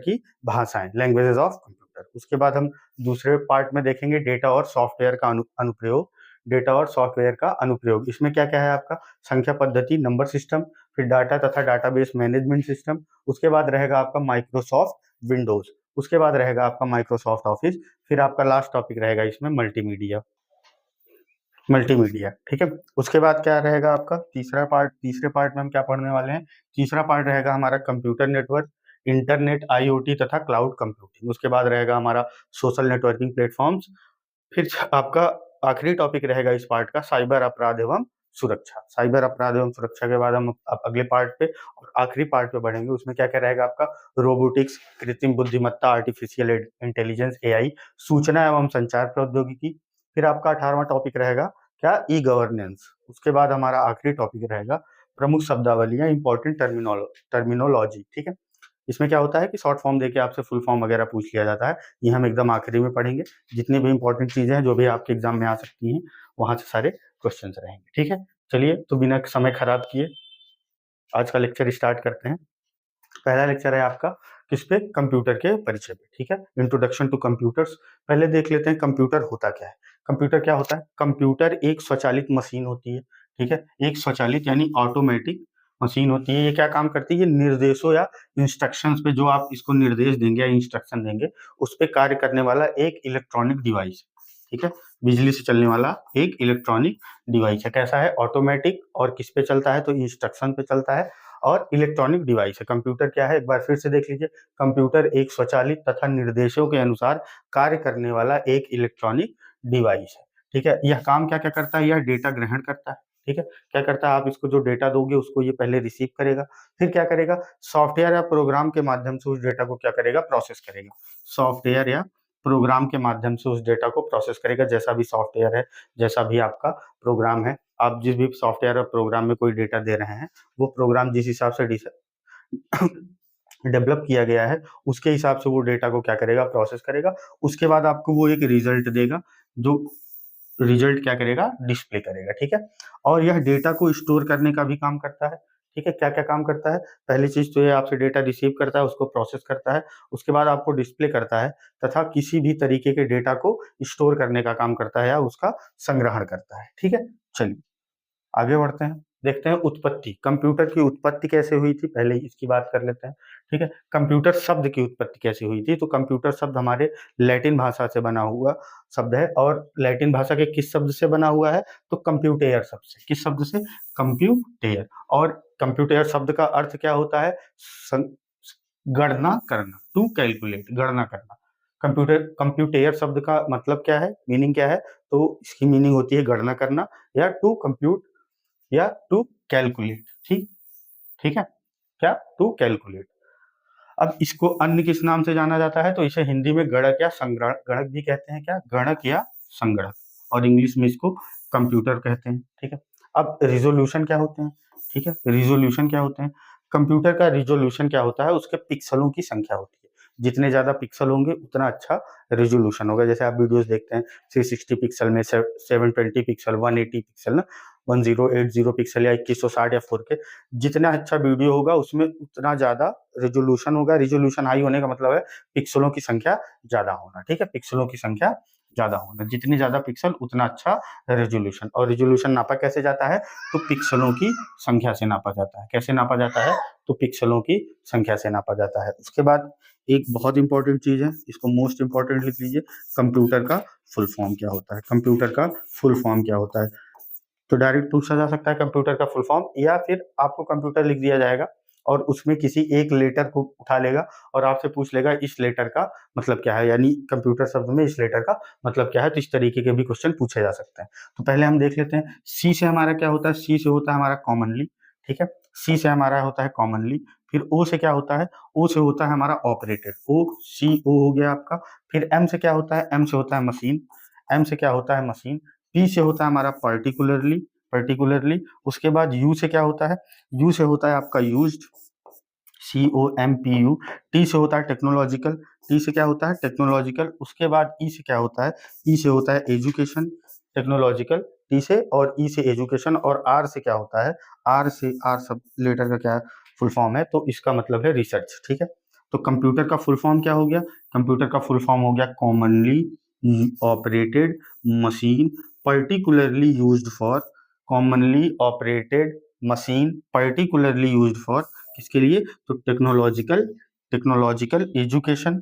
की भाषाएं, languages of computer. उसके बाद हम दूसरे पार्ट में देखेंगे डेटा और सॉफ्टवेयर का अनुप्रयोग। डेटा और सॉफ्टवेयर का अनुप्रयोग, इसमें क्या क्या है आपका, संख्या पद्धति, नंबर सिस्टम, फिर डाटा तथा डाटाबेस मैनेजमेंट सिस्टम, उसके बाद रहेगा आपका माइक्रोसॉफ्ट विंडोज, उसके बाद रहेगा आपका माइक्रोसॉफ्ट ऑफिस, फिर आपका लास्ट टॉपिक रहेगा इसमें मल्टीमीडिया। मल्टीमीडिया, ठीक है। उसके बाद क्या रहेगा आपका तीसरा पार्ट, तीसरे पार्ट में हम क्या पढ़ने वाले हैं, तीसरा पार्ट रहेगा हमारा कंप्यूटर नेटवर्क, इंटरनेट, आईओटी तथा क्लाउड कंप्यूटिंग। उसके बाद रहेगा हमारा सोशल नेटवर्किंग प्लेटफॉर्म्स। फिर आपका आखिरी टॉपिक रहेगा इस पार्ट का साइबर अपराध एवं सुरक्षा। साइबर अपराध एवं सुरक्षा के बाद हम अगले पार्ट पे और आखिरी पार्ट पे बढ़ेंगे। उसमें क्या क्या रहेगा आपका, रोबोटिक्स, कृत्रिम बुद्धिमत्ता, आर्टिफिशियल इंटेलिजेंस, एआई, सूचना एवं संचार प्रौद्योगिकी। फिर आपका 18वां टॉपिक रहेगा क्या, ई गवर्नेंस। उसके बाद हमारा आखिरी टॉपिक रहेगा प्रमुख शब्दावलियां, इंपॉर्टेंट टर्मिनोलॉजी, ठीक है। इसमें क्या होता है कि शॉर्ट फॉर्म देके आपसे फुल फॉर्म वगैरह पूछ लिया जाता है, ये हम एकदम आखिरी में पढ़ेंगे। जितनी भी इंपॉर्टेंट चीजें हैं जो भी आपके एग्जाम में आ सकती हैं वहां से सारे क्वेश्चन रहेंगे, ठीक है। चलिए तो बिना समय खराब किए आज का लेक्चर स्टार्ट करते हैं। पहला लेक्चर है आपका किस पे, कंप्यूटर के परिचय पे, ठीक है, इंट्रोडक्शन टू कंप्यूटर्स। पहले देख लेते हैं कंप्यूटर होता क्या है। कंप्यूटर क्या होता है, कंप्यूटर एक स्वचालित मशीन होती है, ठीक है, एक स्वचालित यानी ऑटोमेटिक मशीन होती है। ये क्या काम करती है, ये निर्देशों या इंस्ट्रक्शंस पे, जो आप इसको निर्देश देंगे या इंस्ट्रक्शन देंगे उस पे कार्य करने वाला एक इलेक्ट्रॉनिक डिवाइस, ठीक है, बिजली से चलने वाला एक इलेक्ट्रॉनिक डिवाइस है। कैसा है, ऑटोमेटिक, और किस पे चलता है, तो इंस्ट्रक्शन पे चलता है और इलेक्ट्रॉनिक डिवाइस है। कंप्यूटर क्या है, एक बार फिर से देख लीजिए, कंप्यूटर एक स्वचालित तथा निर्देशों के अनुसार कार्य करने वाला एक इलेक्ट्रॉनिक डिवाइस है, ठीक है। यह काम क्या क्या करता है, यह डेटा ग्रहण करता है, ठीक है। क्या करता है, आप इसको जो डेटा दोगे उसको ये पहले रिसीव करेगा, फिर क्या करेगा, सॉफ्टवेयर या प्रोग्राम के माध्यम से उस डेटा को क्या करेगा, प्रोसेस करेगा। सॉफ्टवेयर या प्रोग्राम के माध्यम से उस डेटा को प्रोसेस करेगा। जैसा भी सॉफ्टवेयर है, जैसा भी आपका प्रोग्राम है, आप जिस भी सॉफ्टवेयर और प्रोग्राम में कोई डेटा दे रहे हैं, वो प्रोग्राम जिस हिसाब से डेवलप किया गया है उसके हिसाब से वो डेटा को क्या करेगा, प्रोसेस करेगा। उसके बाद आपको वो एक रिजल्ट देगा, जो रिजल्ट क्या करेगा, डिस्प्ले करेगा, ठीक है। और यह डेटा को स्टोर करने का भी काम करता है, ठीक है। क्या क्या काम करता है, पहली चीज तो ये आपसे डेटा रिसीव करता है, उसको प्रोसेस करता है, उसके बाद आपको डिस्प्ले करता है, तथा किसी भी तरीके के डेटा को स्टोर करने का काम करता है या उसका संग्रहण करता है, ठीक है। चलिए आगे बढ़ते हैं, देखते हैं उत्पत्ति, कंप्यूटर की उत्पत्ति कैसे हुई थी, पहले इसकी बात कर लेते हैं, ठीक है। कंप्यूटर शब्द की उत्पत्ति कैसे हुई थी, तो कंप्यूटर शब्द हमारे लैटिन भाषा से बना हुआ शब्द है, और लैटिन भाषा के किस शब्द से बना हुआ है, तो कंप्यूटेयर शब्द से। किस शब्द से, कंप्यूटेयर। और कंप्यूटेयर शब्द का अर्थ क्या होता है, गणना करना, टू कैलकुलेट, गणना करना। कंप्यूटेयर शब्द का मतलब क्या है, मीनिंग क्या है, तो इसकी मीनिंग होती है गणना करना, या टू कंप्यूट, या टू कैलकुलेट, ठीक, ठीक है, क्या, टू कैलकुलेट। अब इसको अन्य किस नाम से जाना जाता है, तो इसे हिंदी में गणक या संगणक, गणक भी कहते हैं, क्या, गणक या संगणक, और इंग्लिश में इसको कंप्यूटर कहते हैं, ठीक है। अब रिजोल्यूशन क्या होते हैं, ठीक है, रिजोल्यूशन क्या होते हैं, कंप्यूटर का रिजोल्यूशन क्या होता है, उसके पिक्सलों की संख्या होती है। जितने ज्यादा पिक्सल होंगे उतना अच्छा रिजोल्यूशन होगा। जैसे आप वीडियोस देखते हैं 360 पिक्सल में, 720 पिक्सल, 180 पिक्सल ना, 1080 पिक्सल या 2160 या 4K, जितना अच्छा वीडियो होगा उसमें उतना ज्यादा रिजोल्यूशन होगा। रिजोल्यूशन हाई होने का मतलब है पिक्सलों की संख्या ज्यादा होना, ठीक है, पिक्सलों की संख्या ज्यादा होना, जितनी ज्यादा पिक्सल उतना अच्छा रेजोल्यूशन। और रेजोल्यूशन नापा कैसे जाता है, तो पिक्सलों की संख्या से नापा जाता है। कैसे नापा जाता है, तो पिक्सलों की संख्या से नापा जाता है। उसके बाद एक बहुत इंपॉर्टेंट चीज है, इसको मोस्ट इंपॉर्टेंट लिख लीजिए, कंप्यूटर का फुल फॉर्म क्या होता है। कंप्यूटर का फुल फॉर्म क्या होता है, तो डायरेक्ट पूछा जा सकता है कंप्यूटर का फुल फॉर्म, या फिर आपको कंप्यूटर लिख दिया जाएगा और उसमें किसी एक लेटर को उठा लेगा और आपसे पूछ लेगा इस लेटर का मतलब क्या है, यानी कंप्यूटर शब्द में इस लेटर का मतलब क्या है। तो इस तरीके के भी क्वेश्चन पूछे जा सकते हैं। तो पहले हम देख लेते हैं, सी से हमारा क्या होता है, सी से होता है हमारा कॉमनली, ठीक है, सी से हमारा होता है कॉमनली। फिर ओ से क्या होता है, ओ से होता है हमारा ऑपरेटेड, ओ सी ओ हो गया आपका। फिर एम से क्या होता है, एम से होता है मशीन, एम से क्या होता है मशीन। पी से होता है हमारा पर्टिकुलरली, पर्टिकुलरली। उसके बाद यू से क्या होता है, यू से होता है आपका यूज्ड, COMPU। टी से होता है टेक्नोलॉजिकल, टी से क्या होता है टेक्नोलॉजिकल। उसके बाद ई से क्या होता है, ई से होता है एजुकेशन, टेक्नोलॉजिकल, टी से, और ई से एजुकेशन। और आर से क्या होता है, आर से, आर सब लेटर का क्या फुल फॉर्म है, तो इसका मतलब है रिसर्च, ठीक है। तो कंप्यूटर का फुल फॉर्म क्या हो गया? कंप्यूटर का फुल फॉर्म हो गया commonly operated machine particularly used for, commonly operated machine particularly used for किसके लिए? तो technological education,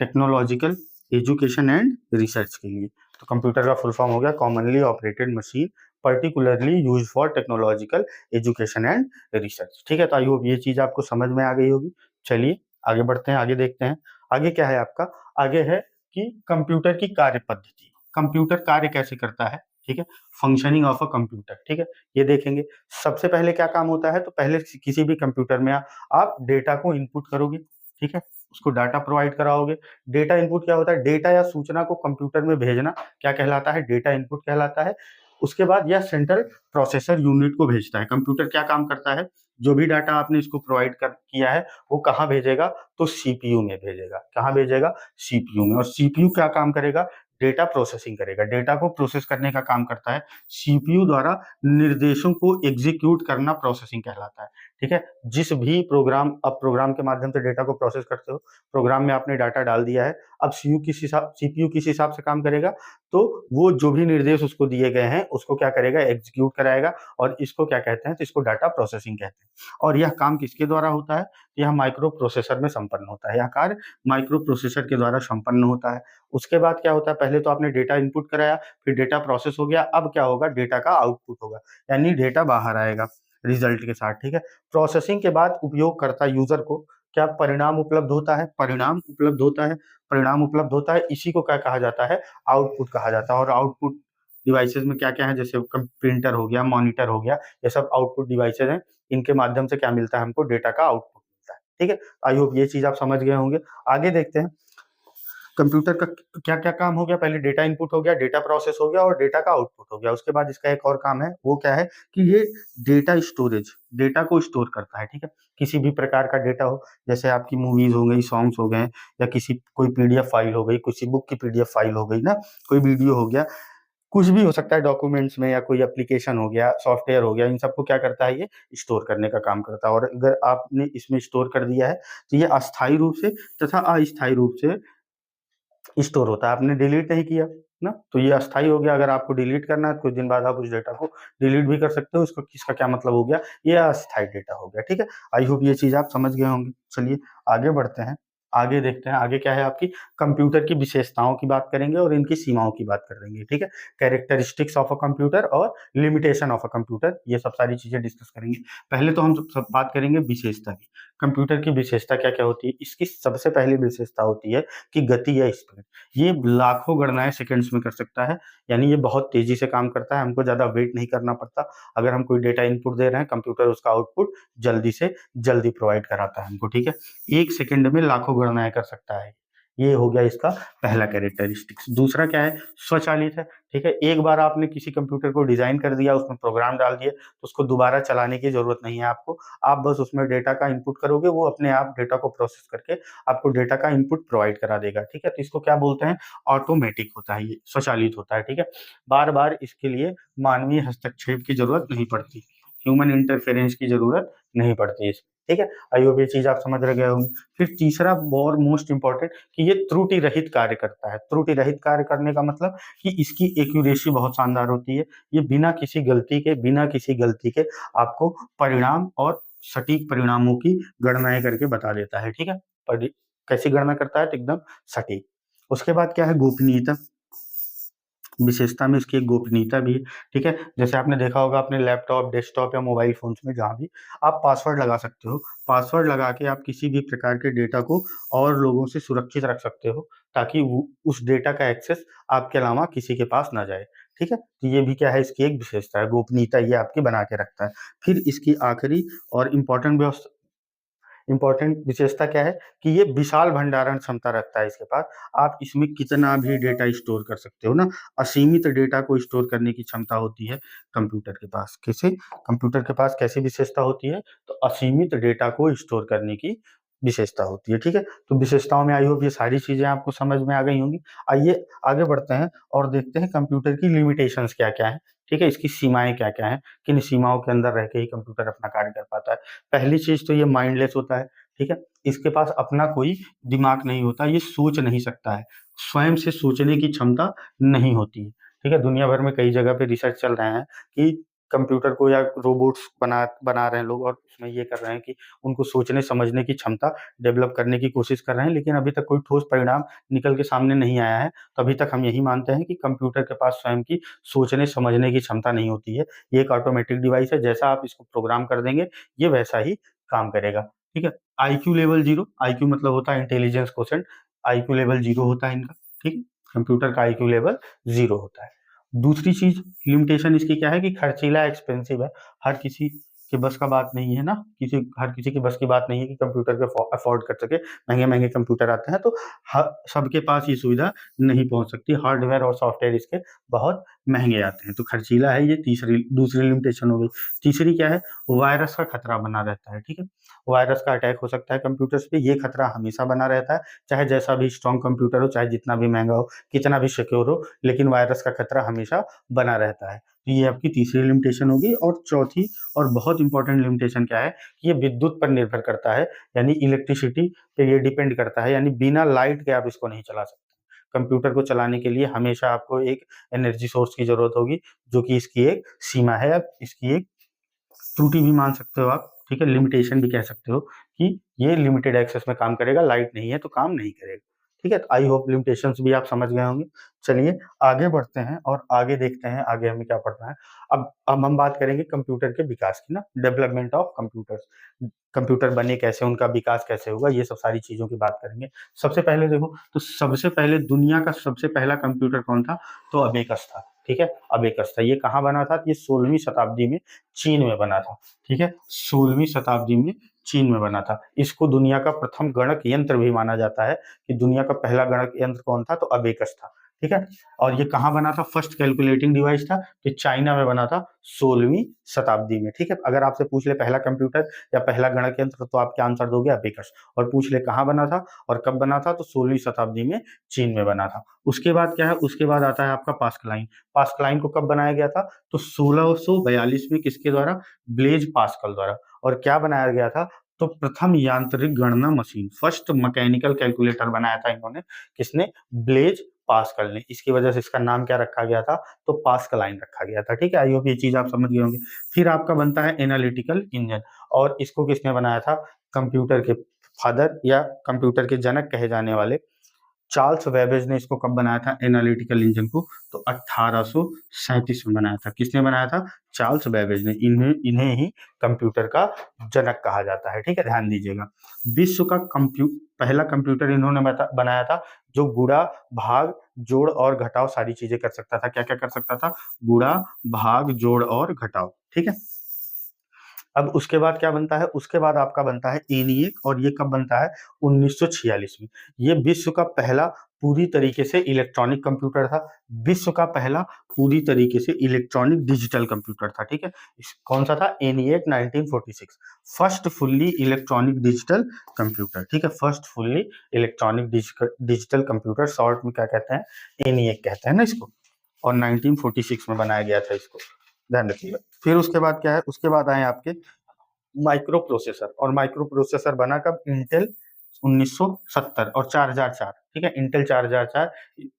technological education and research के लिए। तो कंप्यूटर का फुल फॉर्म हो गया commonly operated machine particularly use for technological education and research. ठीक है, तो आई होप ये चीज आपको समझ में आ गई होगी। चलिए आगे बढ़ते हैं, आगे देखते हैं। आगे क्या है आपका? आगे है कि कंप्यूटर की कार्य पद्धति, कंप्यूटर कार्य कैसे करता है। ठीक है, फंक्शनिंग ऑफ अ कंप्यूटर। ठीक है, ये देखेंगे। सबसे पहले क्या काम होता है? तो पहले किसी भी कंप्यूटर में आप डेटा को इनपुट करोगे। ठीक है, उसको डाटा प्रोवाइड कराओगे। डेटा इनपुट क्या होता है? डेटा या सूचना को कंप्यूटर में भेजना क्या कहलाता है? डेटा इनपुट कहलाता है। उसके बाद यह सेंट्रल प्रोसेसर यूनिट को भेजता है। कंप्यूटर क्या काम करता है? जो भी डाटा आपने इसको प्रोवाइड कर किया है वो कहाँ भेजेगा? तो सीपीयू में भेजेगा। कहाँ भेजेगा? सीपीयू में। और सीपीयू क्या काम करेगा? डेटा प्रोसेसिंग करेगा। डेटा को प्रोसेस करने का काम करता है। सीपीयू द्वारा निर्देशों को एग्जीक्यूट करना प्रोसेसिंग कहलाता है। ठीक है, जिस भी प्रोग्राम, अब प्रोग्राम के माध्यम से डेटा को प्रोसेस करते हो, प्रोग्राम में आपने डाटा डाल दिया है, अब सीपीयू किस हिसाब से काम करेगा? तो वो जो भी निर्देश उसको दिए गए हैं उसको क्या करेगा? एग्जीक्यूट कराएगा। और इसको क्या कहते हैं? तो इसको डाटा प्रोसेसिंग कहते हैं। और यह काम किसके द्वारा होता है? यह माइक्रो प्रोसेसर में संपन्न होता है। यह कार्य माइक्रो प्रोसेसर के द्वारा संपन्न होता है। उसके बाद क्या होता है? पहले तो आपने डेटा इनपुट कराया, फिर डेटा प्रोसेस हो गया, अब क्या होगा? डेटा का आउटपुट होगा, यानी डेटा बाहर आएगा रिजल्ट के साथ। ठीक है, प्रोसेसिंग के बाद उपयोगकर्ता यूजर को क्या परिणाम उपलब्ध होता है? परिणाम उपलब्ध होता है। परिणाम उपलब्ध होता है, इसी को क्या कहा जाता है? आउटपुट कहा जाता है। और आउटपुट डिवाइसेस में क्या क्या है? जैसे प्रिंटर हो गया, मॉनिटर हो गया, ये सब आउटपुट डिवाइसेस हैं। इनके माध्यम से क्या मिलता है हमको? डेटा का आउटपुट मिलता है। ठीक है, आई होप ये चीज आप समझ गए होंगे। आगे देखते हैं कंप्यूटर का क्या क्या काम हो गया। पहले डेटा इनपुट हो गया, डेटा प्रोसेस हो गया और डेटा का आउटपुट हो गया। उसके बाद इसका एक और काम है, वो क्या है कि ये डेटा स्टोरेज, डेटा को स्टोर करता है। ठीक है, किसी भी प्रकार का डेटा हो, जैसे आपकी मूवीज हो गई, सॉन्ग्स हो गए, या किसी कोई पीडीएफ फाइल हो गई, किसी बुक की पीडीएफ फाइल हो गई ना, कोई वीडियो हो गया, कुछ भी हो सकता है डॉक्यूमेंट्स में, या कोई एप्लीकेशन हो गया, सॉफ्टवेयर हो गया, इन सबको क्या करता है? ये स्टोर करने का काम करता है। और अगर आपने इसमें स्टोर कर दिया है तो ये अस्थायी रूप से तथा अस्थायी रूप से स्टोर होता है। आपने डिलीट नहीं किया ना, तो ये अस्थायी हो गया। अगर आपको डिलीट करना है, कुछ दिन बाद आप उस डेटा को डिलीट भी कर सकते हो। इसको किसका क्या मतलब हो गया? ये अस्थायी डेटा हो गया। ठीक है, आई होप ये चीज आप समझ गए होंगे। चलिए आगे बढ़ते हैं, आगे देखते हैं। आगे क्या है आपकी? कंप्यूटर की विशेषताओं की बात करेंगे और इनकी सीमाओं की बात करेंगे। ठीक है, कैरेक्टरिस्टिक्स ऑफ अ कंप्यूटर और लिमिटेशन ऑफ अ कंप्यूटर, ये सब सारी चीजें डिस्कस करेंगे। पहले तो हम सब बात करेंगे विशेषता की। कंप्यूटर की विशेषता क्या क्या होती है? इसकी सबसे पहली विशेषता होती है कि गति या स्पीड। ये लाखों गणनाएं सेकंड्स में कर सकता है, यानी ये बहुत तेजी से काम करता है। हमको ज्यादा वेट नहीं करना पड़ता। अगर हम कोई डेटा इनपुट दे रहे हैं, कंप्यूटर उसका आउटपुट जल्दी से जल्दी प्रोवाइड कराता है हमको। ठीक है, 1 सेकंड में लाखों गणनाएं कर सकता है। ये हो गया इसका पहला कैरेक्टरिस्टिक्स। दूसरा क्या है? स्वचालित है। ठीक है, एक बार आपने किसी कंप्यूटर को डिजाइन कर दिया, उसमें प्रोग्राम डाल दिए, तो उसको दोबारा चलाने की जरूरत नहीं है आपको। आप बस उसमें डेटा का इनपुट करोगे, वो अपने आप डेटा को प्रोसेस करके आपको डेटा का इनपुट प्रोवाइड करा देगा। ठीक है, तो इसको क्या बोलते हैं? ऑटोमेटिक होता है, ये स्वचालित होता है। ठीक है, बार बार इसके लिए मानवीय हस्तक्षेप की जरूरत नहीं पड़ती, ह्यूमन इंटरफेरेंस की जरूरत नहीं पड़ती इसमें। ठीक है, आई होप ये चीज आप समझ रह गए होंगे। फिर तीसरा और मोस्ट इंपॉर्टेंट कि ये त्रुटि रहित कार्य करता है। त्रुटि रहित कार्य करने का मतलब कि इसकी एक्यूरेसी बहुत शानदार होती है। ये बिना किसी गलती के आपको परिणाम और सटीक परिणामों की गणनाएं करके बता देता है। ठीक है, कैसी गणना करता है? तो एकदम सटीक। उसके बाद क्या है? गोपनीयता। विशेषता में इसकी एक गोपनीयता भी है। ठीक है, जैसे आपने देखा होगा अपने लैपटॉप, डेस्कटॉप या मोबाइल फोन्स में, जहाँ भी आप पासवर्ड लगा सकते हो। पासवर्ड लगा के आप किसी भी प्रकार के डेटा को और लोगों से सुरक्षित रख सकते हो, ताकि उस डेटा का एक्सेस आपके अलावा किसी के पास ना जाए। ठीक है, तो ये भी क्या है? इसकी एक विशेषता है, गोपनीयता ये आपकी बना के रखता है। फिर इसकी आखिरी और इम्पोर्टेंट विशेषता क्या है? कि ये विशाल भंडारण क्षमता रखता है इसके पास। आप इसमें कितना भी डेटा स्टोर कर सकते हो ना, असीमित डेटा को स्टोर करने की क्षमता होती है कंप्यूटर के पास। कैसे? कंप्यूटर के पास कैसी विशेषता होती है? तो असीमित डेटा को स्टोर करने की विशेषता होती है। ठीक है, तो विशेषताओं में आई होप ये सारी चीजें आपको समझ में आ गई होंगी। आइए आगे बढ़ते हैं और देखते हैं कंप्यूटर की लिमिटेशंस क्या क्या है। ठीक है, इसकी सीमाएं क्या क्या है, किन सीमाओं के अंदर रह के ही कंप्यूटर अपना कार्य कर पाता है। पहली चीज तो ये माइंडलेस होता है। ठीक है। इसके पास अपना कोई दिमाग नहीं होता, ये सोच नहीं सकता है, स्वयं से सोचने की क्षमता नहीं होती है, ठीक है। दुनिया भर में कई जगह पे रिसर्च चल रहे हैं कि कंप्यूटर को या रोबोट्स बना बना रहे हैं लोग, और उसमें ये कर रहे हैं कि उनको सोचने समझने की क्षमता डेवलप करने की कोशिश कर रहे हैं, लेकिन अभी तक कोई ठोस परिणाम निकल के सामने नहीं आया है। तो अभी तक हम यही मानते हैं कि कंप्यूटर के पास स्वयं की सोचने समझने की क्षमता नहीं होती है। ये एक ऑटोमेटिक डिवाइस है, जैसा आप इसको प्रोग्राम कर देंगे ये वैसा ही काम करेगा, ठीक है। आईक्यू लेवल 0, आईक्यू मतलब होता है इंटेलिजेंस क्वोटिएंट, आईक्यू लेवल 0 होता है इनका, ठीक है। कंप्यूटर का आईक्यू लेवल 0 होता है। दूसरी चीज लिमिटेशन इसकी क्या है कि खर्चीला, एक्सपेंसिव है, हर किसी के बस का बात नहीं है ना, हर किसी के बस की बात नहीं है कि कंप्यूटर को अफोर्ड कर सके। महंगे महंगे कंप्यूटर आते हैं तो सबके पास ये सुविधा नहीं पहुंच सकती, हार्डवेयर और सॉफ्टवेयर इसके बहुत महंगे आते हैं, तो खर्चीला है, ये दूसरी लिमिटेशन हो गई। तीसरी क्या है, वायरस का खतरा बना रहता है, ठीक है। वायरस का अटैक हो सकता है कंप्यूटर्स पे, ये खतरा हमेशा बना रहता है, चाहे जैसा भी स्ट्रॉन्ग कंप्यूटर हो, चाहे जितना भी महंगा हो, कितना भी सिक्योर हो, लेकिन वायरस का खतरा हमेशा बना रहता है। तो ये आपकी तीसरी लिमिटेशन होगी। और चौथी और बहुत इंपॉर्टेंट लिमिटेशन क्या है कि ये विद्युत पर निर्भर करता है, यानी इलेक्ट्रिसिटी पे ये डिपेंड करता है, यानी बिना लाइट के आप इसको नहीं चला सकते। कंप्यूटर को चलाने के लिए हमेशा आपको एक एनर्जी सोर्स की जरूरत होगी, जो कि इसकी एक सीमा है, अब इसकी एक त्रुटि भी मान सकते हो आप, ठीक है, लिमिटेशन भी कह सकते हो कि ये लिमिटेड एक्सेस में काम करेगा, लाइट नहीं है तो काम नहीं करेगा, ठीक है। तो आई होप लिमिटेशंस भी आप समझ गए होंगे। चलिए आगे बढ़ते हैं और आगे देखते हैं आगे हमें क्या पढ़ना है। अब हम बात करेंगे कंप्यूटर के विकास की ना, डेवलपमेंट ऑफ कंप्यूटर्स, कंप्यूटर बने कैसे, उनका विकास कैसे हुआ, ये सब सारी चीजों की बात करेंगे। सबसे पहले देखो, तो सबसे पहले दुनिया का सबसे पहला कंप्यूटर कौन था, तो अबेकस था, ठीक है। अबेकस था, ये कहाँ बना था, ये 16वीं शताब्दी में चीन में बना था, ठीक है। 16वीं शताब्दी में चीन में बना था। इसको दुनिया का प्रथम गणक यंत्र भी माना जाता है, कि दुनिया का पहला गणक यंत्र कौन था, तो अबेकस था, ठीक है। और ये कहाँ बना था, फर्स्ट कैलकुलेटिंग डिवाइस था, तो चाइना में बना था 16वीं शताब्दी में, ठीक है। अगर आपसे पूछ ले पहला कंप्यूटर या पहला गणक यंत्र, तो आप क्या आंसर दोगे, अबेकस। और पूछ ले कहाँ बना था और कब बना था, तो 16वीं शताब्दी में चीन में बना था। उसके बाद क्या है, उसके बाद आता है आपका पास्कलाइन। पास्कलाइन को कब बनाया गया था, तो 1642 में किसके द्वारा, ब्लेज पास्कल द्वारा। और क्या बनाया गया था, तो प्रथम यांत्रिक गणना मशीन, फर्स्ट मैकेनिकल कैलकुलेटर बनाया था इन्होंने, किसने, ब्लेज पास्कल ने। इसकी वजह से इसका नाम क्या रखा गया था, तो पास्कलाइन रखा गया था, ठीक है। आई होप ये चीज आप समझ गए होंगे। फिर आपका बनता है एनालिटिकल इंजन, और इसको किसने बनाया था, कंप्यूटर के फादर या कंप्यूटर के जनक कहे जाने वाले चार्ल्स वेबेज ने इसको कब बनाया था, एनालिटिकल इंजन को, तो 1837 में बनाया था। किसने बनाया था, चार्ल्स बेबेज ने। इन्हें ही कंप्यूटर का जनक कहा जाता है, ठीक है, ध्यान दीजिएगा। विश्व का पहला कंप्यूटर इन्होंने बनाया था, जो गुणा, भाग, जोड़ और घटाव सारी चीजें कर सकता था। क्या क्या कर सकता था, गुणा, भाग, जोड़ और घटाव, ठीक है। अब उसके बाद क्या बनता है, उसके बाद आपका बनता है ENIAC, और ये कब बनता है, 1946 में। ये विश्व का पहला पूरी तरीके से इलेक्ट्रॉनिक कंप्यूटर था, विश्व का पहला पूरी तरीके से इलेक्ट्रॉनिक डिजिटल कंप्यूटर था, ठीक है। कौन सा था, ENIAC 1946, first fully electronic digital computer, ठीक है। First fully electronic digital computer, short में क्या कहते हैं, ENIAC कहते हैं ना इसको, और 1946 में बनाया गया था इसको, ध्यान रखिएगा। फिर उसके बाद क्या है, उसके बाद आए आपके माइक्रो प्रोसेसर, और माइक्रो प्रोसेसर बना कब, इंटेल 1970 और 4004, ठीक है। इंटेल 4004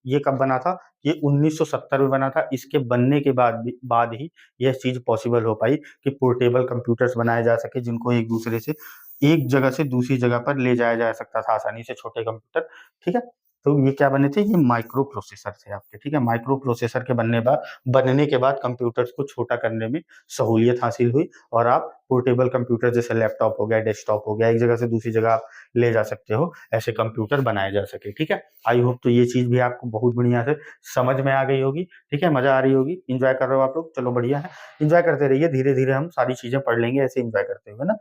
ये कब बना था, ये 1970 में बना था। इसके बनने के बाद ही यह चीज पॉसिबल हो पाई कि पोर्टेबल कंप्यूटर्स बनाए जा सके, जिनको एक दूसरे से एक जगह से दूसरी जगह पर ले जाया जा सकता था आसानी से, छोटे कंप्यूटर, ठीक है। तो ये क्या बने थे, ये माइक्रो प्रोसेसर थे आपके, ठीक है। माइक्रो प्रोसेसर के बनने के बाद कंप्यूटर्स को छोटा करने में सहूलियत हासिल हुई, और आप पोर्टेबल कंप्यूटर जैसे लैपटॉप हो गया, डेस्कटॉप हो गया, एक जगह से दूसरी जगह आप ले जा सकते हो, ऐसे कंप्यूटर बनाए जा सके, ठीक है। आई होप तो ये चीज भी आपको बहुत बढ़िया से समझ में आ गई होगी, ठीक है, मजा आ रही होगी, इंजॉय कर रहे हो आप लोग, चलो बढ़िया है, इंजॉय करते रहिए, धीरे धीरे हम सारी चीजें पढ़ लेंगे ऐसे इंजॉय करते हुए ना,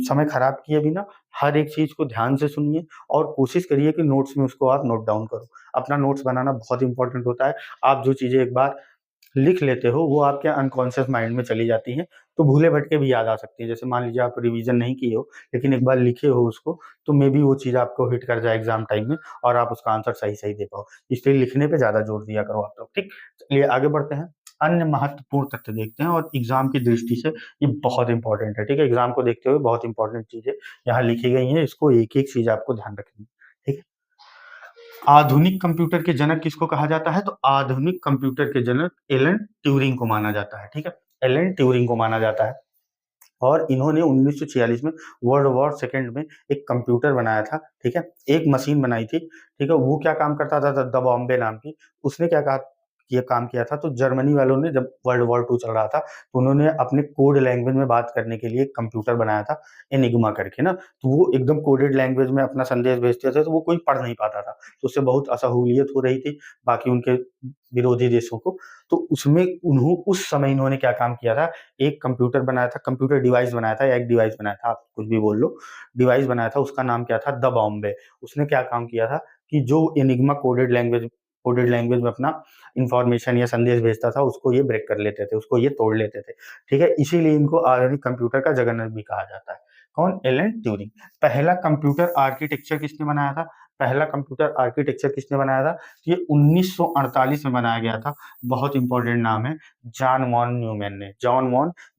समय खराब किए बिना हर एक चीज को ध्यान से सुनिए, और कोशिश करिए कि नोट्स में उसको आप नोट डाउन करो। अपना नोट्स बनाना बहुत इंपॉर्टेंट होता है। आप जो चीजें एक बार लिख लेते हो, वो आपके अनकॉन्शियस माइंड में चली जाती हैं, तो भूले भटके भी याद आ सकती है। जैसे मान लीजिए आप रिवीजन नहीं किए हो, लेकिन एक बार लिखे हो उसको, तो मे बी वो चीज आपको हिट कर जाए एग्जाम टाइम में, और आप उसका आंसर सही सही दे पाओ। इसलिए लिखने पे ज्यादा जोर दिया करो आप लोग, ठीक। चलिए आगे बढ़ते हैं। अन्य महत्वपूर्ण तथ्य देखते हैं और एग्जाम की दृष्टि से ये बहुत इंपॉर्टेंट है, ठीक है। एग्जाम को देखते हुए बहुत इंपॉर्टेंट चीजें यहाँ लिखी गई हैं, इसको एक एक चीज आपको ध्यान रखनी है, ठीक है। आधुनिक कंप्यूटर के जनक किसको कहा जाता है? तो आधुनिक कंप्यूटर के जनक एलन ट्यूरिंग को माना जाता है, ठीक है। एलन ट्यूरिंग को माना जाता है और इन्होंने 1946 में वर्ल्ड वॉर सेकंड में एक कंप्यूटर बनाया था, ठीक है। एक मशीन बनाई थी, ठीक है। वो क्या काम करता था? द बॉम्बे नाम की। उसने क्या कहा, ये काम किया था, तो जर्मनी वालों ने जब वर्ल्ड वॉर 2 चल रहा था, तो उन्होंने अपने कोड लैंग्वेज में बात करने के लिए एक कंप्यूटर बनाया था, एनिग्मा करके ना। तो वो एकदम कोडेड लैंग्वेज में अपना संदेश भेजते थे, तो वो कोई पढ़ नहीं पाता था। तो उससे बहुत असहूलियत हो रही थी बाकी उनके विरोधी देशों को। तो उसमें उस समय इन्होंने क्या काम किया था, एक कंप्यूटर बनाया था, कंप्यूटर डिवाइस बनाया था, या एक डिवाइस बनाया था, आप कुछ भी बोल लो, डिवाइस बनाया था, उसका नाम क्या था? द बॉम्बे। उसने क्या काम किया था कि जो एनिग्मा कोडेड लैंग्वेज में अपना इंफॉर्मेशन या संदेश भेजता था, उसको ये ब्रेक कर लेते थे, उसको ये तोड़ लेते थे, ठीक है। इसीलिए इनको आधुनिक कंप्यूटर का जगन्नाथ भी कहा जाता है। कौन? Alan Turing. पहला कंप्यूटर आर्किटेक्चर किसने बनाया था? पहला कंप्यूटर आर्किटेक्चर किसने बनाया था? ये 1948 में बनाया गया था। बहुत इंपॉर्टेंट नाम है, जॉन वॉन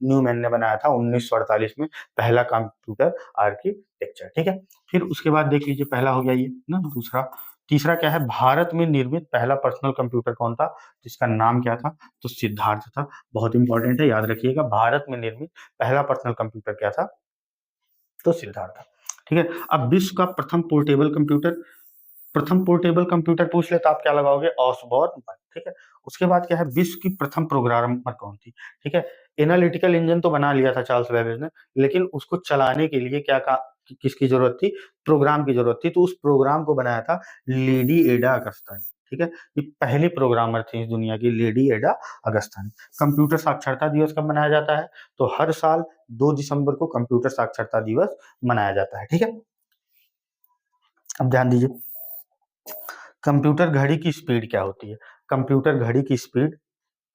न्यूमैन ने बनाया था 1948 में पहला कंप्यूटर आर्किटेक्चर, ठीक है। फिर उसके बाद देख लीजिए, पहला हो गया ये ना। दूसरा, तीसरा क्या है? भारत में निर्मित पहला पर्सनल कंप्यूटर कौन था? जिसका नाम क्या था? तो सिद्धार्थ था। बहुत इंपॉर्टेंट है, याद रखिएगा। भारत में निर्मित पहला पर्सनल कंप्यूटर क्या था? तो सिद्धार्थ था, ठीक है। अब विश्व का प्रथम पोर्टेबल कंप्यूटर पूछ ले तो आप क्या लगाओगे? ऑसबॉर्न 1, ठीक है। उसके बाद क्या है? विश्व की प्रथम प्रोग्रामर कौन थी? ठीक है। एनालिटिकल इंजन तो बना लिया था चार्ल्स बेबेज ने, लेकिन उसको चलाने के लिए किसकी जरूरत थी? प्रोग्राम की जरूरत थी। तो उस प्रोग्राम को बनाया था लेडी एडा अगस्ता ने, ठीक है। ये पहली प्रोग्रामर थी इस दुनिया की, लेडी एडा अगस्ता ने। कंप्यूटर साक्षरता दिवस कब मनाया जाता है? तो हर साल 2 दिसंबर को कंप्यूटर साक्षरता दिवस मनाया जाता है, ठीक है। अब ध्यान दीजिए, कंप्यूटर घड़ी की स्पीड क्या होती है? कंप्यूटर घड़ी की स्पीड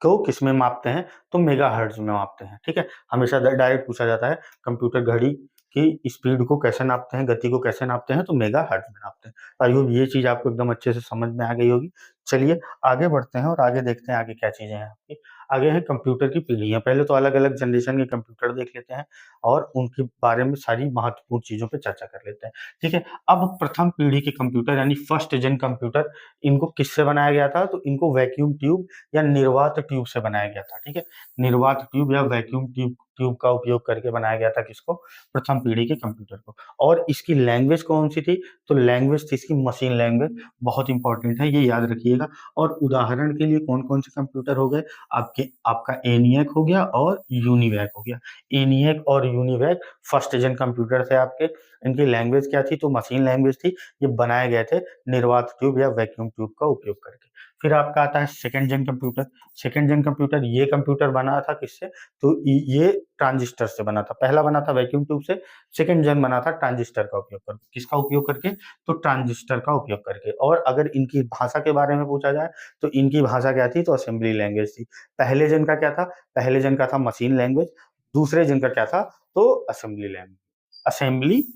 को किसमें मापते हैं? तो मेगाहर्ट्ज में मापते हैं, ठीक है। हमेशा डायरेक्ट पूछा जाता है कंप्यूटर घड़ी की स्पीड को कैसे नापते हैं, गति को कैसे नापते हैं? तो मेगाहर्ट्ज में नापते हैं। आई होप ये चीज आपको एकदम अच्छे से समझ में आ गई होगी। चलिए आगे बढ़ते हैं और आगे देखते हैं आगे क्या चीजें हैं आपकी। आगे है कंप्यूटर की पीढ़ियां। पहले तो अलग अलग जनरेशन के कंप्यूटर देख लेते हैं और उनके बारे में सारी महत्वपूर्ण चीजों पर चर्चा कर लेते हैं, ठीक है। अब प्रथम पीढ़ी के कंप्यूटर यानी फर्स्ट जेन कंप्यूटर, इनको किससे बनाया गया था? तो इनको वैक्यूम ट्यूब या निर्वात ट्यूब से बनाया गया था, ठीक है। निर्वात ट्यूब या वैक्यूम ट्यूब का उपयोग करके बनाया गया था किसको? प्रथम पीढ़ी के कंप्यूटर को। और इसकी लैंग्वेज कौन सी थी? तो लैंग्वेज थी इसकी मशीन लैंग्वेज। बहुत इंपॉर्टेंट है, ये याद रखिएगा। और उदाहरण के लिए कौन कौन से कंप्यूटर हो गए? आपका एनियक हो गया और यूनिवैक हो गया। एनियक और यूनिवैक फर्स्ट जेन कंप्यूटर थे आपके। इनकी लैंग्वेज क्या थी? तो मशीन लैंग्वेज थी। ये बनाए गए थे निर्वात ट्यूब या वैक्यूम ट्यूब का उपयोग करके। फिर आपका आता है second gen computer. Second gen computer, ये कंप्यूटर बना था किससे? तो ये ट्रांजिस्टर से बना था। पहला बना था वैक्यूम ट्यूब से, सेकंड जेन बना था ट्रांजिस्टर का उपयोग करके। किसका उपयोग करके? तो ट्रांजिस्टर का उपयोग करके। और अगर इनकी भाषा के बारे में पूछा जाए तो इनकी भाषा क्या थी? तो असेंबली लैंग्वेज थी। पहले जेन का क्या था? पहले जेन का था मशीन लैंग्वेज। दूसरे जेन का क्या था? तो असेंबली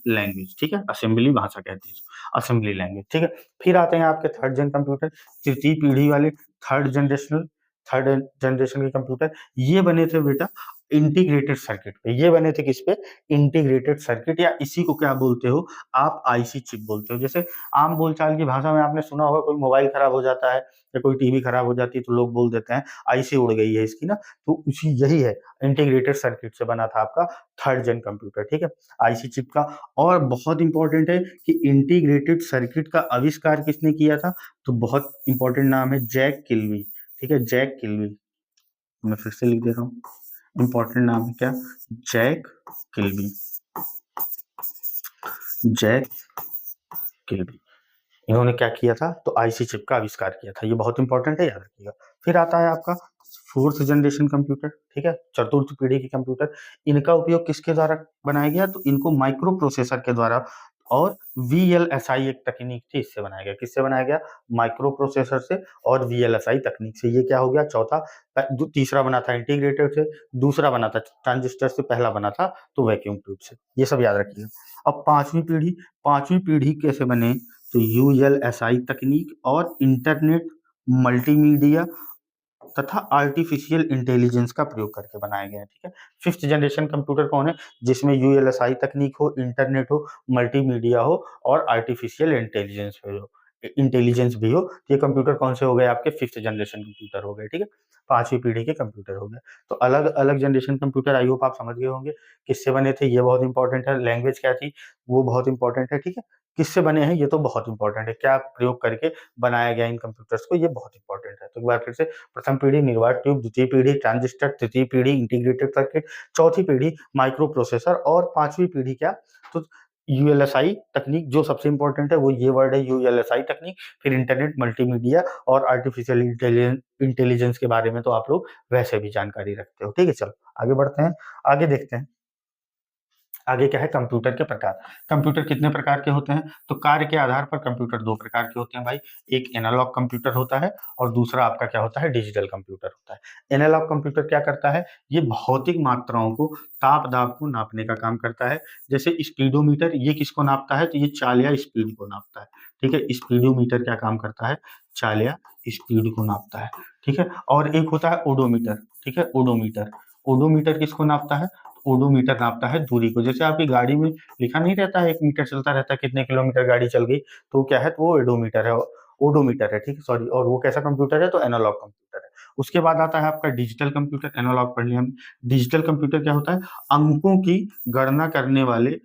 लैंग्वेज, ठीक है। असेंबली भाषा कहते हैं इसको, असेंबली लैंग्वेज, ठीक है। फिर आते हैं आपके थर्ड जेन कंप्यूटर, तृतीय पीढ़ी वाले थर्ड जनरेशन के कंप्यूटर। ये बने थे बेटा इंटीग्रेटेड सर्किट पे। ये बने थे किस पे? इंटीग्रेटेड सर्किट, या इसी को क्या बोलते हो आप? आईसी चिप बोलते हो। जैसे आम बोलचाल की भाषा में आपने सुना होगा, कोई मोबाइल खराब हो जाता है या कोई टीवी खराब हो जाती है तो लोग बोल देते हैं आईसी उड़ गई है इसकी ना। तो उसी यही है, इंटीग्रेटेड सर्किट से बना था आपका थर्ड जेन कंप्यूटर, ठीक है, आईसी चिप का। और बहुत इंपॉर्टेंट है कि इंटीग्रेटेड सर्किट का आविष्कार किसने किया था? तो बहुत इंपॉर्टेंट नाम है जैक किल्वी, ठीक है। जैक किल्वी, मैं फिर से लिख दे रहा हूँ, इंपॉर्टेंट नाम है क्या? Jack Kilby, Jack Kilby. इन्होंने क्या किया था? तो आईसी चिप का आविष्कार किया था। ये बहुत इंपॉर्टेंट है, याद रखिएगा। फिर आता है आपका फोर्थ जनरेशन कंप्यूटर, ठीक है, चतुर्थ पीढ़ी के कंप्यूटर। इनका उपयोग किसके द्वारा बनाया गया? तो इनको माइक्रो प्रोसेसर के द्वारा और वीएलएसआई एक तकनीक थी, इससे बनाया गया। किससे बनाया गया? माइक्रो प्रोसेसर से और वीएलएसआई तकनीक से। ये क्या हो गया? चौथा। तीसरा बना था इंटीग्रेटेड से, दूसरा बना था ट्रांजिस्टर से, पहला बना था तो वैक्यूम ट्यूब से। ये सब याद रखिएगा। अब पांचवी पीढ़ी कैसे बने? तो यूएलएसआई तकनीक और इंटरनेट मल्टीमीडिया तथा आर्टिफिशियल इंटेलिजेंस का प्रयोग करके बनाए गए हैं, ठीक है। फिफ्थ जनरेशन कंप्यूटर कौन है? जिसमें यूएलएसआई तकनीक हो, इंटरनेट हो, मल्टीमीडिया हो और आर्टिफिशियल इंटेलिजेंस भी हो। ये कंप्यूटर कौन से हो गए? आपके फिफ्थ जनरेशन कंप्यूटर हो गए, ठीक है। पांचवी पीढ़ी के कंप्यूटर हो गए। तो अलग अलग जनरेशन कंप्यूटर आई होप आप समझ गए होंगे किससे बने थे, ये बहुत इंपॉर्टेंट है। लैंग्वेज क्या थी, वो बहुत इंपॉर्टेंट है, ठीक है। किससे बने हैं, ये तो बहुत इंपॉर्टेंट है। क्या प्रयोग करके बनाया गया इन कंप्यूटर्स को, ये बहुत इंपॉर्टेंट है। तो एक बार फिर से, प्रथम पीढ़ी निर्वात ट्यूब, द्वितीय पीढ़ी ट्रांजिस्टर, तृतीय पीढ़ी इंटीग्रेटेड सर्किट, चौथी पीढ़ी माइक्रो प्रोसेसर और पांचवी पीढ़ी क्या? तो यूएलएसआई तकनीक। जो सबसे इंपॉर्टेंट है वो ये वर्ड है, यूएलएसआई तकनीक। फिर इंटरनेट, मल्टीमीडिया और आर्टिफिशियल इंटेलिजेंस के बारे में तो आप लोग वैसे भी जानकारी रखते हो, ठीक है। चलो आगे बढ़ते हैं, आगे देखते हैं। आगे क्या है? कंप्यूटर के प्रकार। कंप्यूटर कितने प्रकार के होते हैं? तो कार्य के आधार पर कंप्यूटर दो प्रकार के होते हैं भाई। एक एनालॉग कंप्यूटर होता है और दूसरा आपका क्या होता है? डिजिटल कंप्यूटर होता है। एनालॉग कंप्यूटर क्या करता है? ये भौतिक मात्राओं को, ताप दाब को नापने का काम करता है। जैसे स्पीडोमीटर, ये किसको नापता है? तो ये चाल या स्पीड को नापता है, ठीक है। स्पीडोमीटर क्या काम करता है? चाल या स्पीड को नापता है, ठीक है। और एक होता है ओडोमीटर, ठीक है। ओडोमीटर, ओडोमीटर किसको नापता है? ओडोमीटर नापता है दूरी को। जैसे आपकी गाड़ी में लिखा नहीं रहता है, 1 मीटर चलता रहता है, कितने किलोमीटर गाड़ी चल गई, तो क्या है? तो वो एडोमीटर है, ओडोमीटर है, ठीक है, सॉरी। और वो कैसा कंप्यूटर है? तो एनालॉग कंप्यूटर है। उसके बाद आता है आपका डिजिटल कंप्यूटर। एनालॉग पढ़ लिया हमने। डिजिटल कंप्यूटर क्या होता है? अंकों की गणना करने वाले,